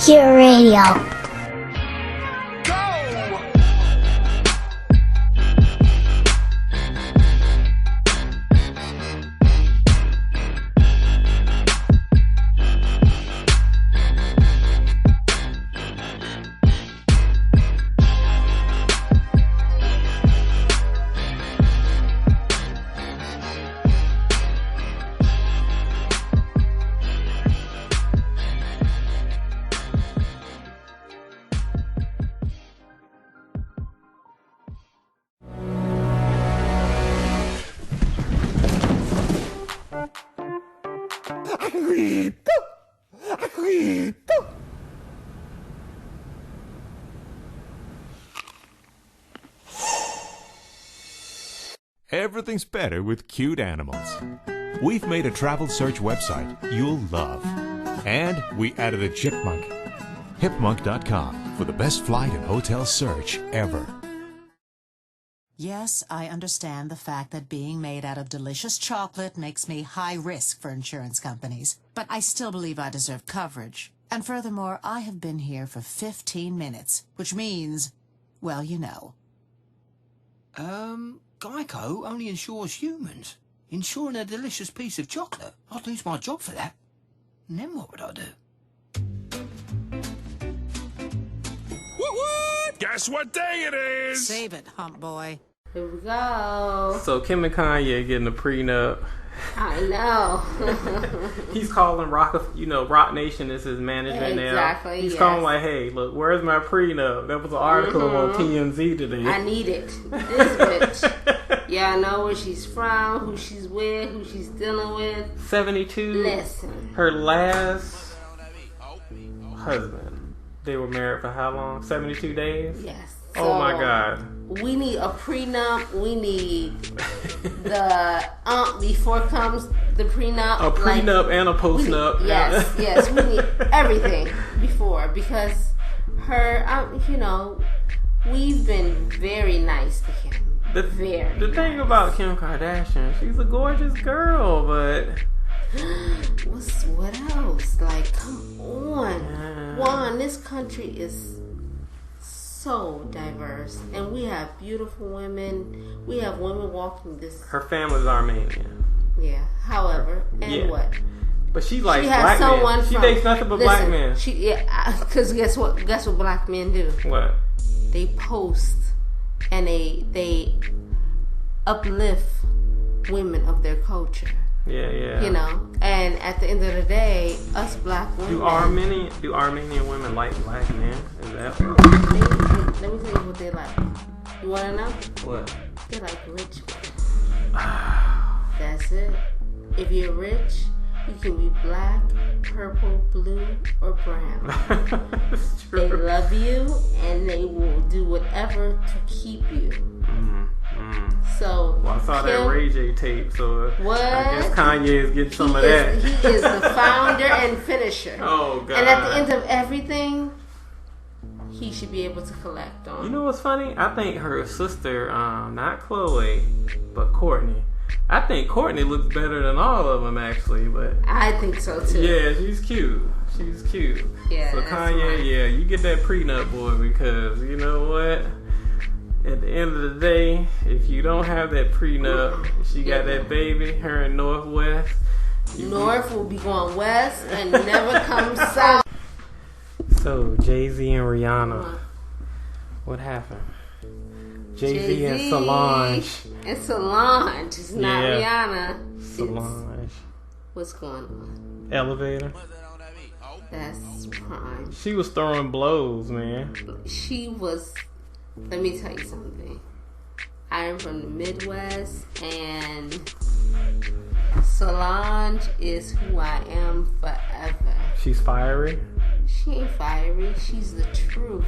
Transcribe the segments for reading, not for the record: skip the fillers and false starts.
Here Radio. Everything's better with cute animals. We've made a travel search website you'll love. And we added a chipmunk. Hipmunk.com for the best flight and hotel search ever. Yes, I understand the fact that being made out of delicious chocolate makes me high risk for insurance companies, but I still believe I deserve coverage. And furthermore, I have been here for 15 minutes, which means, well, you know. Geico only insures humans. Insuring a delicious piece of chocolate, I'd lose my job for that. And then what would I do? What? Guess what day it is? Save it, hump boy. Here we go. So Kim and Kanye getting a prenup. I know. He's calling Rock Nation is his management now. Exactly. He's calling like, hey, look, where's my prenup? That was an article on TMZ today. I need it. This bitch. Y'all know where she's from, who she's with, who she's dealing with. 72. Listen. Her last husband. They were married for how long? 72 days? Yes. Oh my God. We need a prenup. We need the before comes the prenup. A prenup and a postnup. Yes. We need everything before because her, we've been very nice to him. The thing about Kim Kardashian, she's a gorgeous girl, but what else? Like, come on. Juan, this country is so diverse, and we have beautiful women. We have women walking this. Her family's Armenian. Yeah. However, what? But she likes she has black someone men. She dates nothing but black men. Because guess what? Guess what black men do? What? They post and they uplift women of their culture. Yeah. And at the end of the day, us black women. Do Armenian women like black men? Is that? Let me tell you what they like. You want to know? What? They like rich men. That's it. If you're rich, you can be black, purple, blue, or brown. That's true. They love you, and they will do whatever to keep you. So, I saw that Ray J tape, so what? I guess Kanye is getting some of that. He is the founder and finisher. Oh, God. And at the end of everything, he should be able to collect on. You know what's funny? I think her sister, not Chloe, but Courtney. I think Courtney looks better than all of them, actually. But I think so, too. Yeah, she's cute. Yeah. So Kanye, you get that prenup, boy, because you know what? At the end of the day, if you don't have that prenup, she got that baby, her in Northwest. North will be going west and never come south. So, Jay-Z and Rihanna. What happened? Jay-Z and Solange. And Solange. It's not Rihanna. Solange. What's going on? Elevator. That's prime. She was throwing blows, man. She was... Let me tell you something. I am from the Midwest, and Solange is who I am forever. She's fiery? She ain't fiery. She's the truth.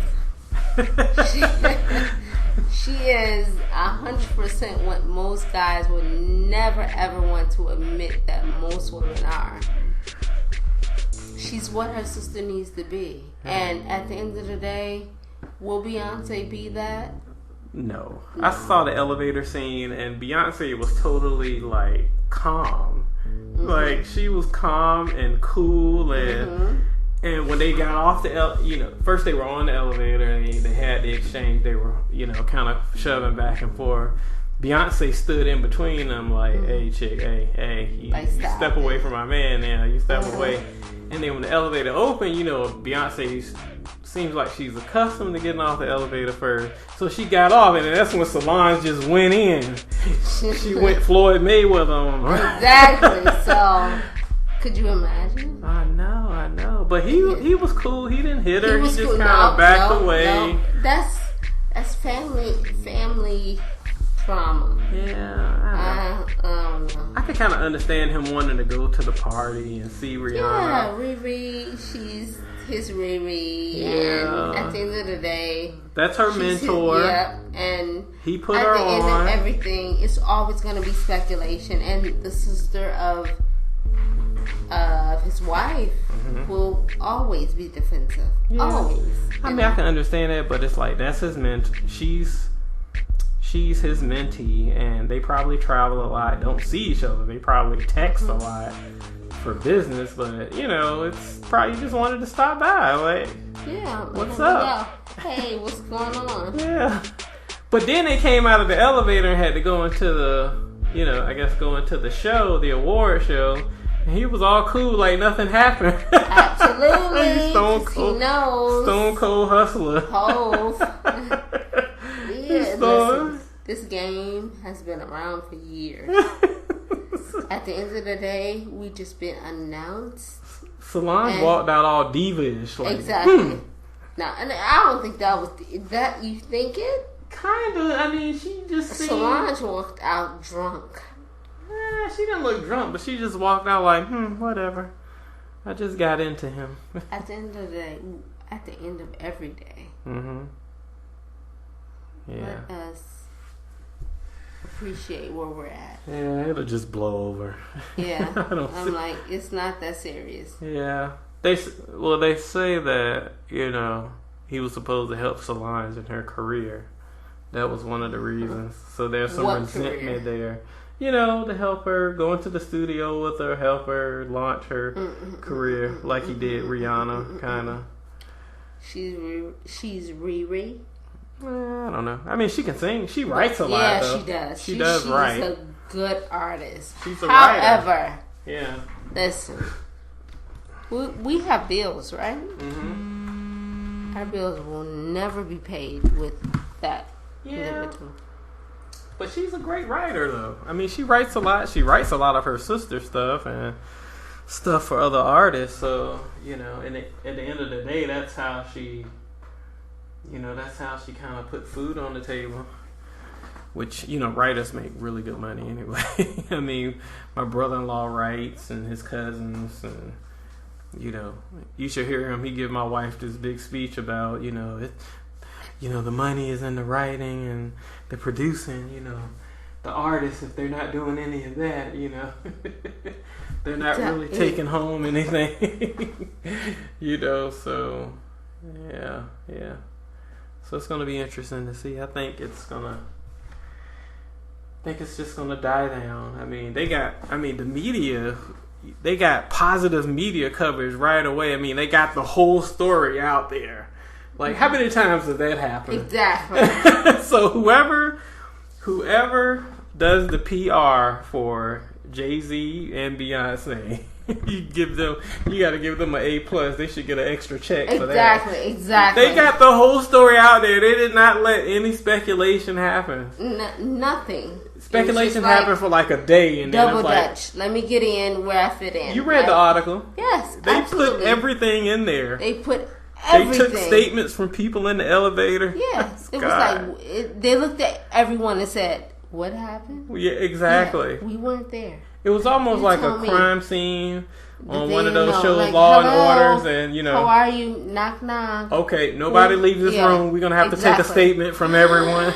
She is 100% what most guys would never ever want to admit that most women are. She's what her sister needs to be. And at the end of the day, will Beyonce be that? No. I saw the elevator scene, and Beyonce was totally, calm. Like, she was calm and cool, and And when they got off the, first they were on the elevator and they had the exchange. They were, kind of shoving back and forth. Beyonce stood in between them like, hey, chick, hey, you step away from my man now. You step away. And then when the elevator opened, Beyonce seems like she's accustomed to getting off the elevator first. So she got off, and that's when Solange just went in. She went Floyd Mayweather on her. Exactly. So, could you imagine? I know. But he was cool. He didn't hit her. He just cool. kind of backed away. No. That's family trauma. Yeah. I don't know. I can kind of understand him wanting to go to the party and see Rihanna. Yeah, Riri, she's his Riri. Yeah. And at the end of the day, that's her mentor. And he put her on. At the end of everything, it's always going to be speculation. And the sister of his wife will always be defensive. Yeah. Always. I mean, I can understand that, but it's like that's his mentor. She's his mentee, and they probably travel a lot. Don't see each other. They probably text a lot for business, but it's probably just wanted to stop by. Like, yeah, what's up? Hey, what's going on? Yeah. But then they came out of the elevator and had to go into the, go into the show, the award show. And he was all cool, like nothing happened. Absolutely. Stone Cold. He knows. Stone Cold Hustler. Hove. Yeah, listen, this game has been around for years. At the end of the day, we just been announced. Solange walked out all diva-ish. Like, exactly. Now, and I don't think that was that. You think it? Kind of. I mean, she just seemed... Solange walked out drunk. She didn't look drunk, but she just walked out like, whatever. I just got into him. At the end of the day, at the end of every day, yeah. let us appreciate where we're at. Yeah, it'll just blow over. Yeah, I'm like, it's not that serious. Yeah, they say that he was supposed to help Solange in her career. That was one of the reasons. So there's some resentment there. To help her go into the studio with her, help her launch her career like he did Rihanna, kind of. She's Riri. I don't know. I mean, she can sing. She writes a lot, though. Yeah, she does. She does write. She's a good artist. She's a writer. However, yeah. Listen, we have bills, right? Our bills will never be paid with that. Yeah. But she's a great writer, though. I mean, she writes a lot. She writes a lot of her sister stuff and stuff for other artists. So, and at the end of the day, that's how she, that's how she kind of put food on the table. Which, writers make really good money anyway. I mean, my brother-in-law writes and his cousins and, you should hear him. He give my wife this big speech about, the money is in the writing and the producing, the artists, if they're not doing any of that, they're not really taking home anything, so, yeah. So it's going to be interesting to see. I think it's just going to die down. I mean, the media, they got positive media coverage right away. I mean, they got the whole story out there. Like, how many times does that happen? Exactly. So whoever does the PR for Jay-Z and Beyonce, you got to give them an A+. They should get an extra check for that. Exactly. They got the whole story out there. They did not let any speculation happen. Nothing. Speculation happened for like a day, and double then Dutch. Let me get in where I fit in. You read the article? Yes, they absolutely. put everything in there. They put everything. They took statements from people in the elevator. Yes, it was like they looked at everyone and said, "What happened?" Yeah, exactly. Yeah, we weren't there. It was almost like a crime scene on one of those shows, like, Law and Orders, and how are you? Knock knock. Okay, nobody leaves this room. We're gonna have to take a statement from everyone.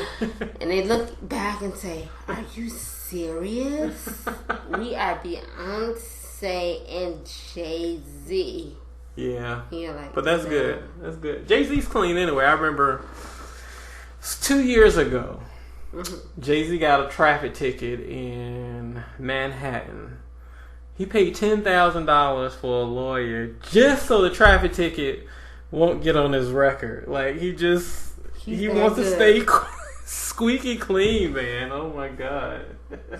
And they look back and say, "Are you serious? We are Beyonce and Jay-Z." Yeah. Like, but that's good. That's good. Jay-Z's clean anyway. I remember 2 years ago, Jay-Z got a traffic ticket in Manhattan. He paid $10,000 for a lawyer just so the traffic ticket won't get on his record. Like, he wants to stay squeaky clean, man. Oh my God.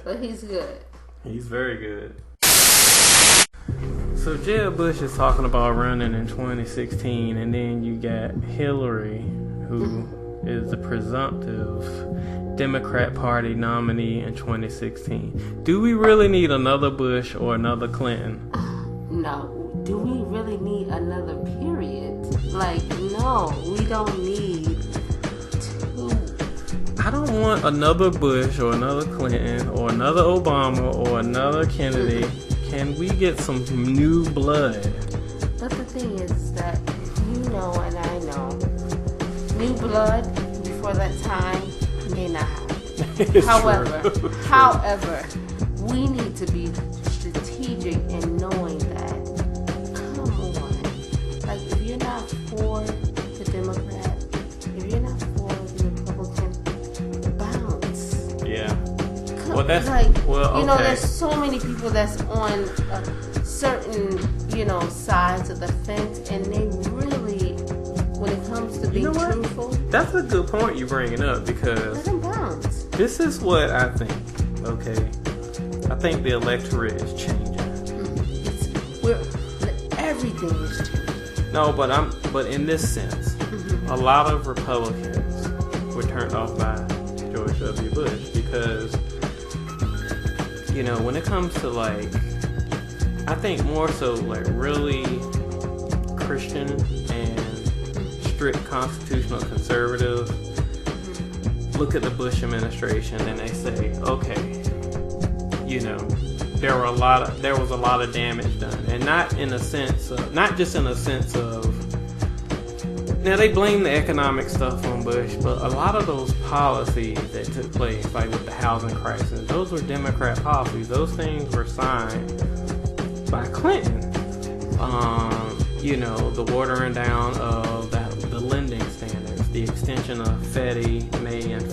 But he's good. He's very good. So Jeb Bush is talking about running in 2016, and then you got Hillary, who is the presumptive Democrat Party nominee in 2016. Do we really need another Bush or another Clinton? No. Do we really need another period? Like, no, we don't need two. I don't want another Bush or another Clinton or another Obama or another Kennedy. Can we get some new blood? But the thing is that you know and I know, new blood before that time may not happen. However, we need to be strategic in knowing that, come on, like if you're not for the Democrat, if you're not for the Republican, bounce. Yeah. Well, that's like, you know, there's so many people that's on certain, sides of the fence, and they really, when it comes to being truthful, that's a good point you're bringing up, because let them bounce. This is what I think. Okay, I think the electorate is changing. Everything is changing. No, but in this sense, a lot of Republicans were turned off by George W. Bush because, when it comes to I think more so really Christian and strict constitutional conservatives look at the Bush administration and they say, okay, there was a lot of damage done, and not just in a sense of. Now they blame the economic stuff on Bush, but a lot of those policies that took place, like with the housing crisis, those were Democrat policies. Those things were signed by Clinton. The watering down of the lending standards, the extension of Fannie Mae and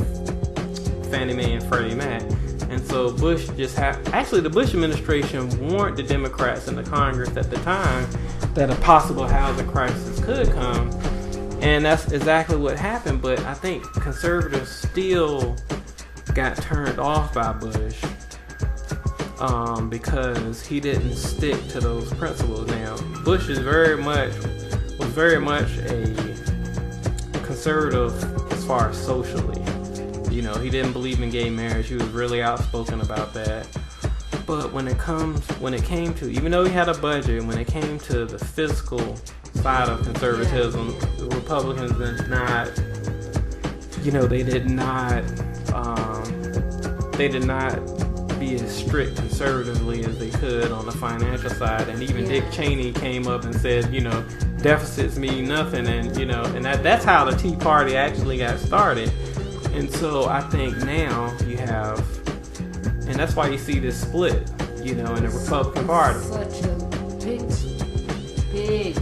Freddie Mac. And so Bush the Bush administration warned the Democrats in the Congress at the time that a possible housing crisis could come. And that's exactly what happened. But I think conservatives still got turned off by Bush because he didn't stick to those principles. Now, Bush was very much a conservative as far as socially. He didn't believe in gay marriage. He was really outspoken about that. But when it came to, even though he had a budget, when it came to the fiscal side of conservatism, the Republicans did not, they did not be as strict conservatively as they could on the financial side. And even Dick Cheney came up and said, deficits mean nothing, and and that's how the Tea Party actually got started. And so I think now you have, and that's why you see this split, in the Republican Party. Such a big.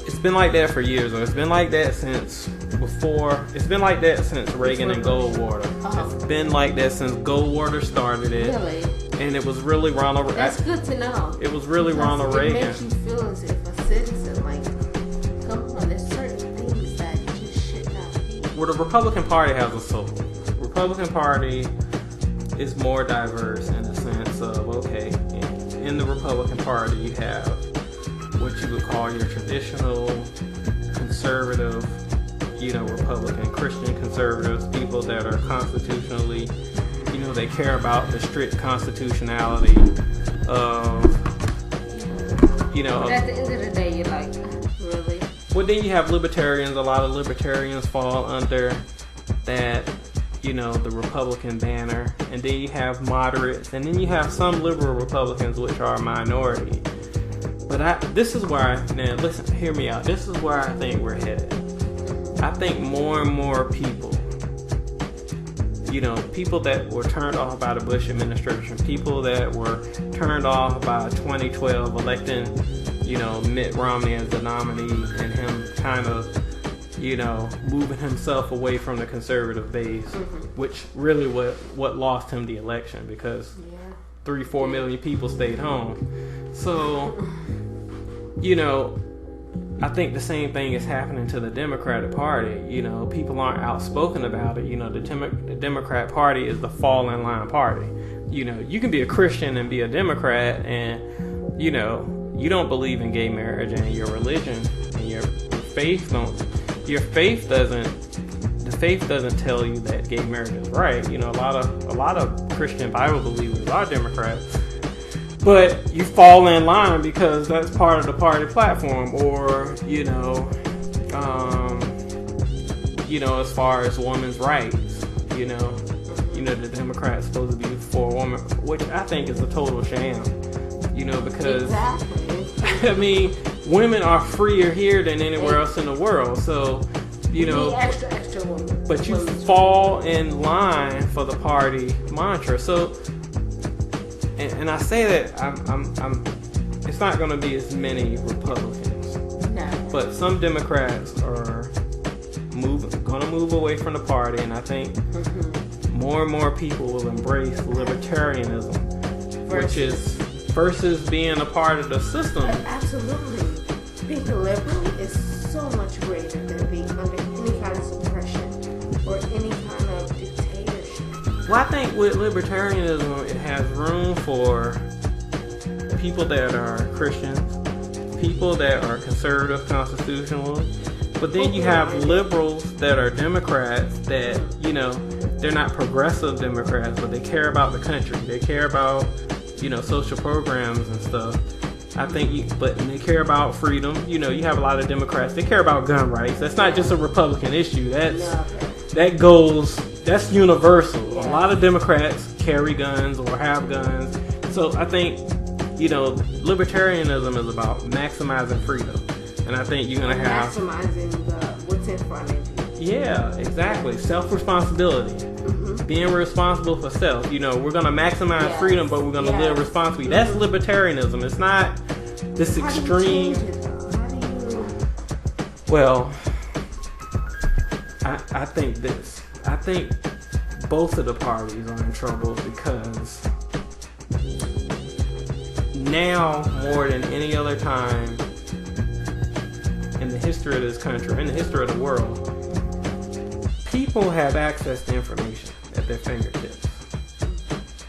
It's been like that for years, or it's been like that since before. It's been like that since Reagan and Goldwater. It's been like that since Goldwater started it. Really? And it was really Ronald Reagan. That's good to know. It was really Ronald Reagan. It makes you feel as if a citizen, come on, there's certain things that just should not be. Well, the Republican Party has a soul. The Republican Party is more diverse in the sense of, in the Republican Party you have what you would call your traditional conservative, Republican Christian conservatives, people that are constitutionally, they care about the strict constitutionality of, But at the end of the day, you're like, really? Well, then you have libertarians. A lot of libertarians fall under that, the Republican banner. And then you have moderates. And then you have some liberal Republicans, which are a minority. But this is where now listen, hear me out. This is where I think we're headed. I think more and more people, people that were turned off by the Bush administration, people that were turned off by 2012 electing, Mitt Romney as the nominee, and him kind of, moving himself away from the conservative base, which really what lost him the election, because 3-4 million people stayed home. So, I think the same thing is happening to the Democratic Party. People aren't outspoken about it. The Democrat Party is the fall in line party. You can be a Christian and be a Democrat, and you don't believe in gay marriage, and your religion and your faith doesn't tell you that gay marriage is right. A lot of Christian Bible believers are Democrats. But you fall in line because that's part of the party platform, or as far as women's rights, the Democrats supposed to be for a woman, which I think is a total sham, because Exactly. I mean, women are freer here than anywhere else in the world, so extra women. but you fall in line for the party mantra. So. And I say that I'm it's not going to be as many Republicans. No. But some Democrats are going to move away from the party, and I think more and more people will embrace libertarianism, which is versus being a part of the system. Absolutely. Being a liberal is so much greater than being under any kind of suppression or any kind of dictatorship. Well, I think with libertarianism, it has room for people that are Christians, people that are conservative constitutionalists, but then you have liberals that are Democrats that, they're not progressive Democrats, but they care about the country. They care about, social programs and stuff. I think, but they care about freedom. You have a lot of Democrats. They care about gun rights. That's not just a Republican issue. That's universal. A lot of Democrats carry guns or have guns. So I think, libertarianism is about maximizing freedom. And I think you're going to have... Maximizing what's in front of you. Yeah, exactly. Self-responsibility. Mm-hmm. Being responsible for self. We're going to maximize freedom, but we're going to live responsibly. That's libertarianism. It's not this extreme... How do you change it, though? How do you... Well, I think this. I think both of the parties are in trouble because now, more than any other time in the history of this country, in the history of the world, people have access to information at their fingertips.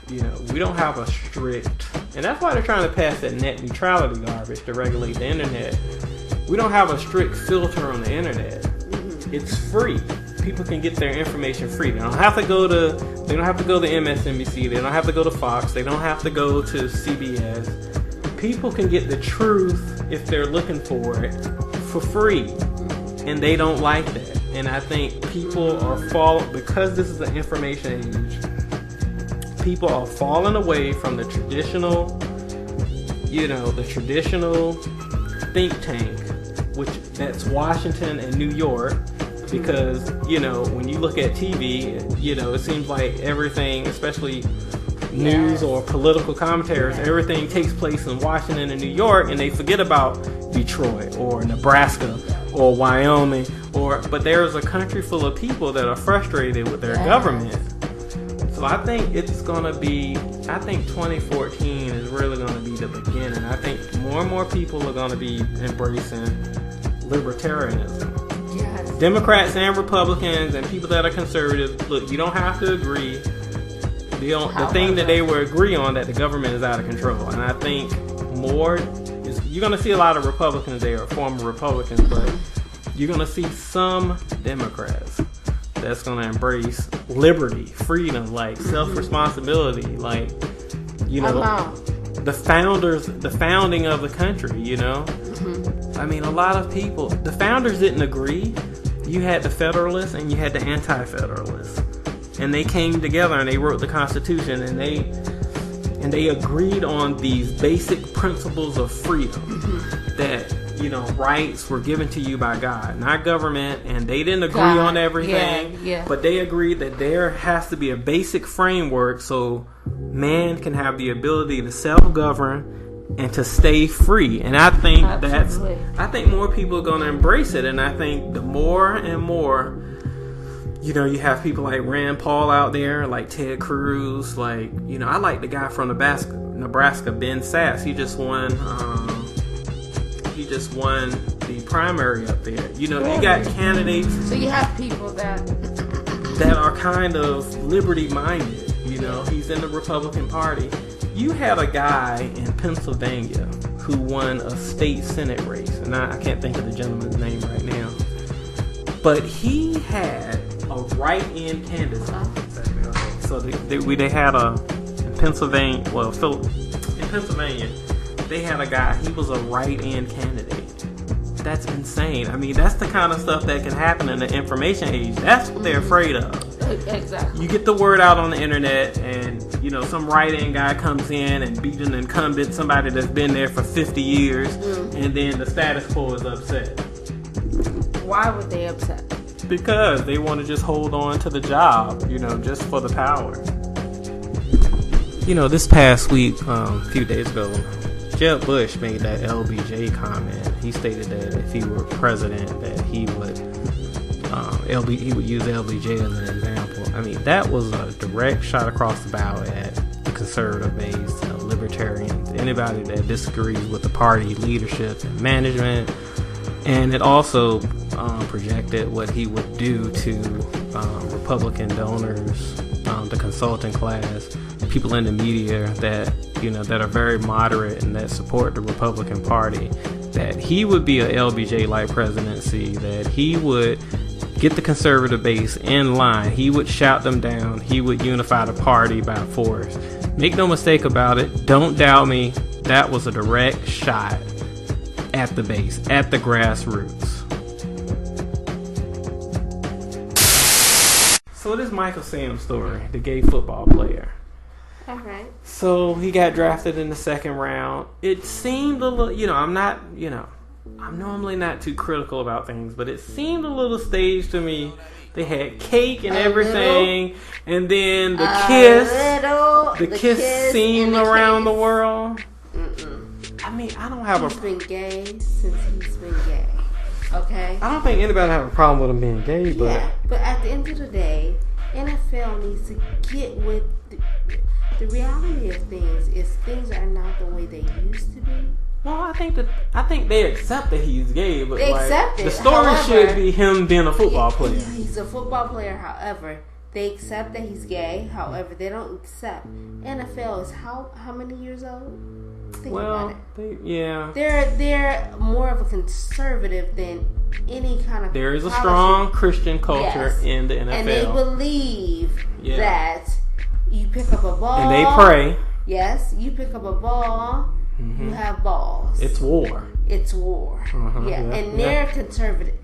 We don't have a strict, and that's why they're trying to pass that net neutrality garbage to regulate the internet. We don't have a strict filter on the internet. It's free. People can get their information free. They don't have to go to MSNBC. They don't have to go to Fox. They don't have to go to CBS. People can get the truth if they're looking for it for free, and they don't like that. And I think people are because this is an information age. People are falling away from the traditional think tank, that's Washington and New York. Because, when you look at TV, it seems like everything, especially news or political commentaries, everything takes place in Washington and New York, and they forget about Detroit or Nebraska or Wyoming. But there's a country full of people that are frustrated with their government. So I think 2014 is really going to be the beginning. I think more and more people are going to be embracing libertarianism. Yes. Democrats and Republicans and people that are conservative, look, you don't have to agree. The thing that they will agree on, that the government is out of control. And I think you're going to see a lot of Republicans there, former Republicans, but you're going to see some Democrats that's going to embrace liberty, freedom, self-responsibility, the founding of the country, I mean, a lot of people, the founders didn't agree. You had the Federalists and you had the Anti-Federalists, and they came together and they wrote the Constitution, and they agreed on these basic principles of freedom that rights were given to you by God, not government, and they didn't agree on everything. But they agreed that there has to be a basic framework so man can have the ability to self-govern and to stay free. And I think I think more people are going to embrace it, and I think the more and more You know, you have people like Rand Paul out there, like Ted Cruz, like, you know, I like the guy from Nebraska, Ben Sasse. He just won the primary up there. You know, you got candidates. So you have people that are kind of liberty-minded. You know, he's in the Republican Party. You had a guy in Pennsylvania who won a state Senate race, and I can't think of the gentleman's name right now. But he had a write-in candidate. So they had in Pennsylvania, they had a guy, he was a write-in candidate. That's insane. I mean, that's the kind of stuff that can happen in the information age. That's what they're afraid of. Exactly. You get the word out on the internet, and, you know, some write-in guy comes in and beat an incumbent, somebody that's been there for 50 years, and then the status quo is upset. Why would they upset? Because they want to just hold on to the job, you know, just for the power. You know, this past week, a few days ago, Jeb Bush made that LBJ comment. He stated that if he were president, that he would use LBJ as an example. I mean, that was a direct shot across the bow at the conservative base, libertarians, anybody that disagrees with the party leadership and management. And it also projected what he would do to Republican donors, the consulting class, people in the media that, you know, that are very moderate and that support the Republican Party. That he would be a LBJ-like presidency, that he would get the conservative base in line, he would shout them down, he would unify the party by force. Make no mistake about it, don't doubt me, that was a direct shot at the base, at the grassroots. So this Michael Sam story, the gay football player. Alright. So he got drafted in the second round. It seemed a little, you know, I'm normally not too critical about things, but it seemed a little staged to me. They had cake and everything, and then the kiss scene around the world. I mean, I don't have He's been gay since he's been gay. Okay? I don't think anybody have a problem with him being gay, but... Yeah, but at the end of the day, NFL needs to get with... The reality of things is things are not the way they used to be. Well, I think they accept that he's gay, but they like, accept it. The story should be him being a football player. He's a football player, however, they accept that he's gay. However, they don't accept NFL is how many years old? Think about it. They're more of a conservative than any kind of. There is a strong Christian culture in the NFL, and they believe that you pick up a ball and they pray. Yes, you pick up a ball. Mm-hmm. You have balls. It's war. And they're conservative.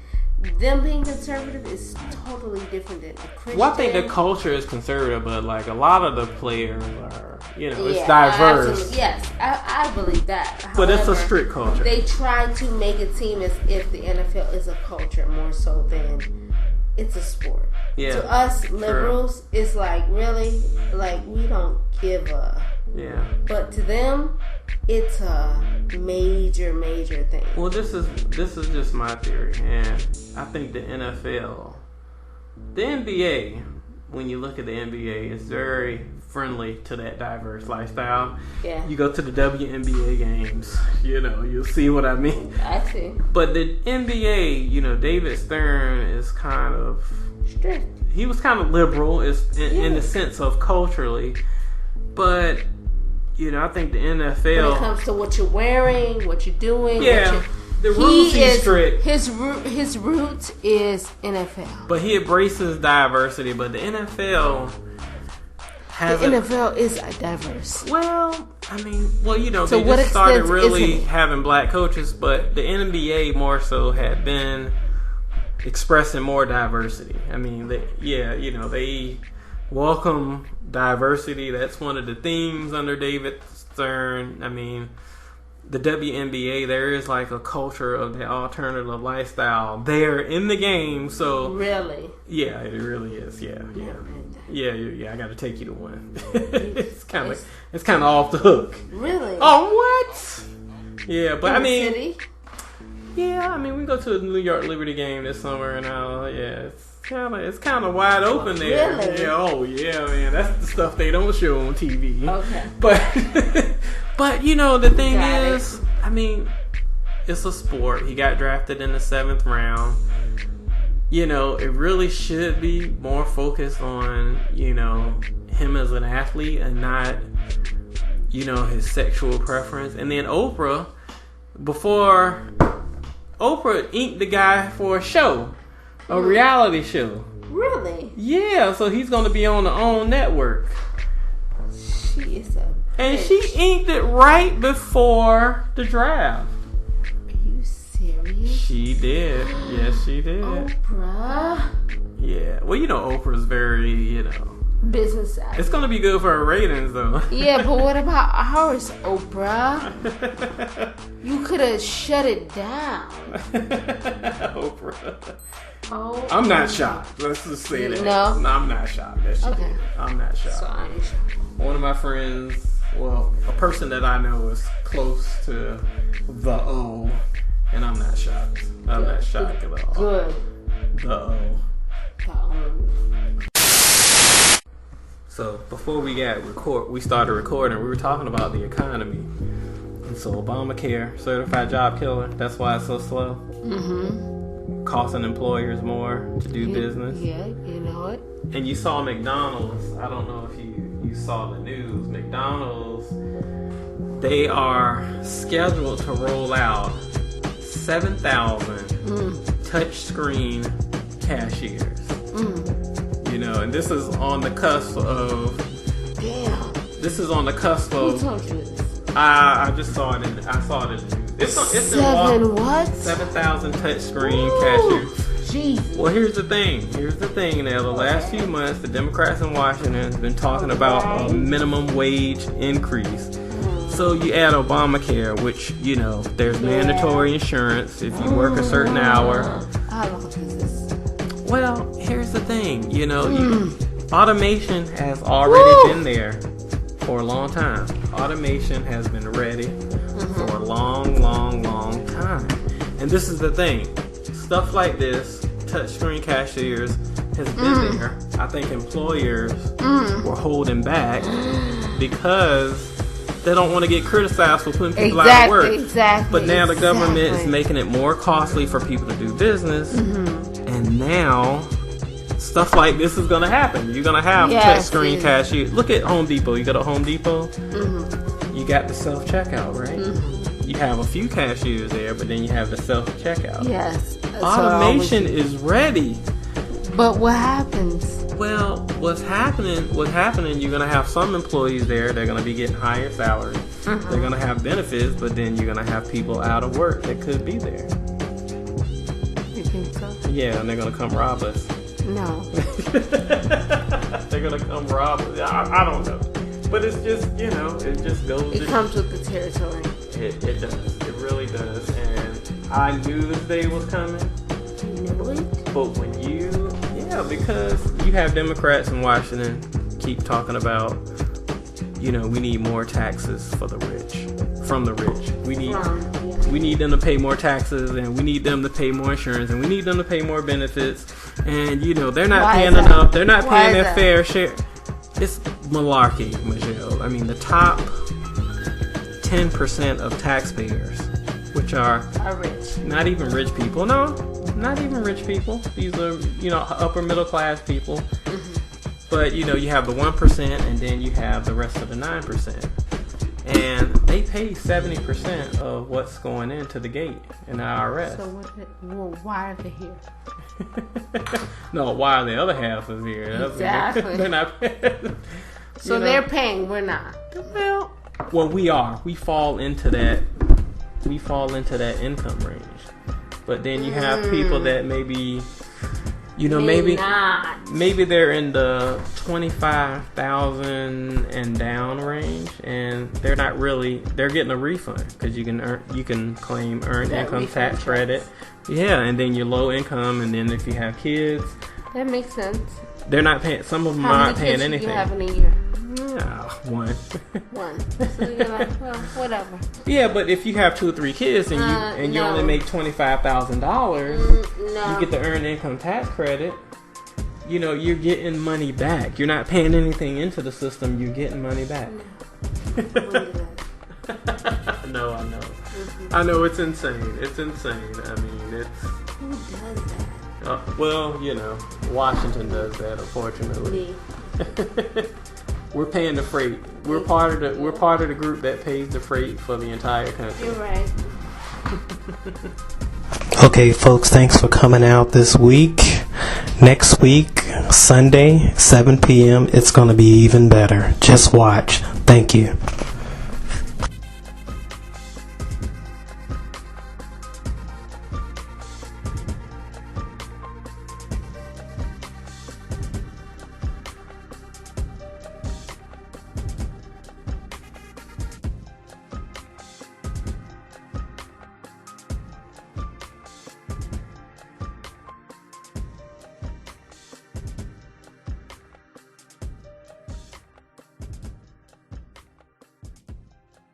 Them being conservative is totally different than the Christian. Well, I think the culture is conservative, but like a lot of the players are, you know, it's diverse. Absolutely. Yes, I believe that. However, but it's a strict culture. They try to make it seem as if the NFL is a culture more so than it's a sport. Yeah. To us liberals, it's like, really? Like, we don't give a... Yeah. But to them, it's a major thing. Well, this is just my theory, and I think the NFL, the NBA, when you look at the NBA, is very friendly to that diverse lifestyle. Yeah. You go to the WNBA games, you know, you'll see what I mean. I see. But the NBA, you know, David Stern is kind of strict. He was kind of liberal, in the sense of culturally, but. You know, I think the NFL... When it comes to what you're wearing, what you're doing... Yeah, the rules he's strict. His roots is NFL. But he embraces diversity, but the NFL has... The NFL is diverse. Well, I mean... Well, you know, so they just started really having black coaches, but the NBA more so had been expressing more diversity. I mean, they welcome diversity. That's one of the themes under David Stern. I mean, the WNBA, there is like a culture of the alternative lifestyle there in the game. So really, yeah, it really is. Yeah. I got to take you to one. It's kind of off the hook. Really? Oh, what? Yeah, but in I mean, city? Yeah, I mean, we go to the New York Liberty game this summer, and It's kind of wide open there. Really? Yeah, oh yeah, man. That's the stuff they don't show on TV. Okay. But you know, the thing Got is, I mean, it's a sport. He got drafted in the 7th round. You know, it really should be more focused on, you know, him as an athlete and not, you know, his sexual preference. And then Oprah inked the guy for a show, a reality show. Really? Yeah, so he's going to be on the OWN network. She is a And bitch. she inked it right before the draft. Are you serious? She did. Yes, she did. Oprah. Yeah. Well, you know, Oprah's very, you know. Business side. It's going to be good for her ratings, though. Yeah, but what about ours, Oprah? You could have shut it down. Oprah. Oh. I'm not shocked. Let's just say that. No? I'm not shocked. That she Okay. did. I'm not shocked. So I ain't sure. One of my friends, well, a person that I know is close to the O, and I'm not shocked. I'm not shocked at all. Good. The O. Um, So before we started recording, we were talking about the economy. And so Obamacare, certified job killer, that's why it's so slow. Mm-hmm. Costing employers more to do business. Yeah, you know it. And you saw McDonald's, I don't know if you saw the news, McDonald's, they are scheduled to roll out 7,000 touchscreen cashiers. You know, and this is on the cusp of. Damn. This is on the cusp Who of. told you this? I just saw it. It's Seven what? 7,000 touchscreen cashiers. Jesus. Well, here's the thing. Now, the last few months, the Democrats in Washington have been talking about a minimum wage increase. So you add Obamacare, which, you know, there's mandatory insurance if you work a certain hour. How long is this? Well, here's the thing, you know, automation has already been there for a long time. Automation has been ready for a long, long, long time. And this is the thing, stuff like this, touchscreen cashiers, has been there. I think employers were holding back because they don't want to get criticized for putting people out of work. Exactly. But now the government is making it more costly for people to do business. And now, stuff like this is going to happen. You're going to have touchscreen cashiers. Look at Home Depot. You go to Home Depot, you got the self-checkout, right? You have a few cashiers there, but then you have the self-checkout. Yes. Automation is ready. But what happens? Well, what's happening, you're going to have some employees there. They're going to be getting higher salaries. They're going to have benefits, but then you're going to have people out of work that could be there. You think so? Yeah, and they're going to come rob us. No. They're going to come rob us. I don't know. But it's just, you know, it just goes. It comes with the territory. It does. It really does. And I knew this day was coming. Really? But when because you have Democrats in Washington keep talking about, you know, we need more taxes for the rich, from the rich. We need them to pay more taxes, and we need them to pay more insurance, and we need them to pay more benefits. And, you know, they're not paying enough. They're not paying their fair share. It's malarkey, Michelle. I mean, the top 10% of taxpayers, which are rich. Not even rich people. No, not even rich people. These are, you know, upper middle class people. But, you know, you have the 1% and then you have the rest of the 9%. And they pay 70% of what's going into the gate in the IRS. So why are they here? No, why the other half is here. Exactly. They're not. So they're paying, we're not. Well, we are. We fall into that income range. But then you have people that maybe, you know, maybe they're in the 25,000 and down range, and they're not really. They're getting a refund because you can claim earned income tax credit. Yeah, and then you're low income, and then if you have kids, that makes sense. They're not paying. Some of them aren't paying anything. How many kids do you have in a year? One. So you're like, well, whatever. Yeah, but if you have 2 or 3 kids and you only make $25,000, you get the earned income tax credit. you know, you're getting money back. You're not paying anything into the system. You're getting money back. No, I know. I know, it's insane. It's insane. I mean, it's... Who does that? Well, you know, Washington does that, unfortunately. We're paying the freight. We're part of the group that pays the freight for the entire country. You're right. Okay, folks, thanks for coming out this week. Next week, Sunday, 7 p.m., it's going to be even better. Just watch. Thank you.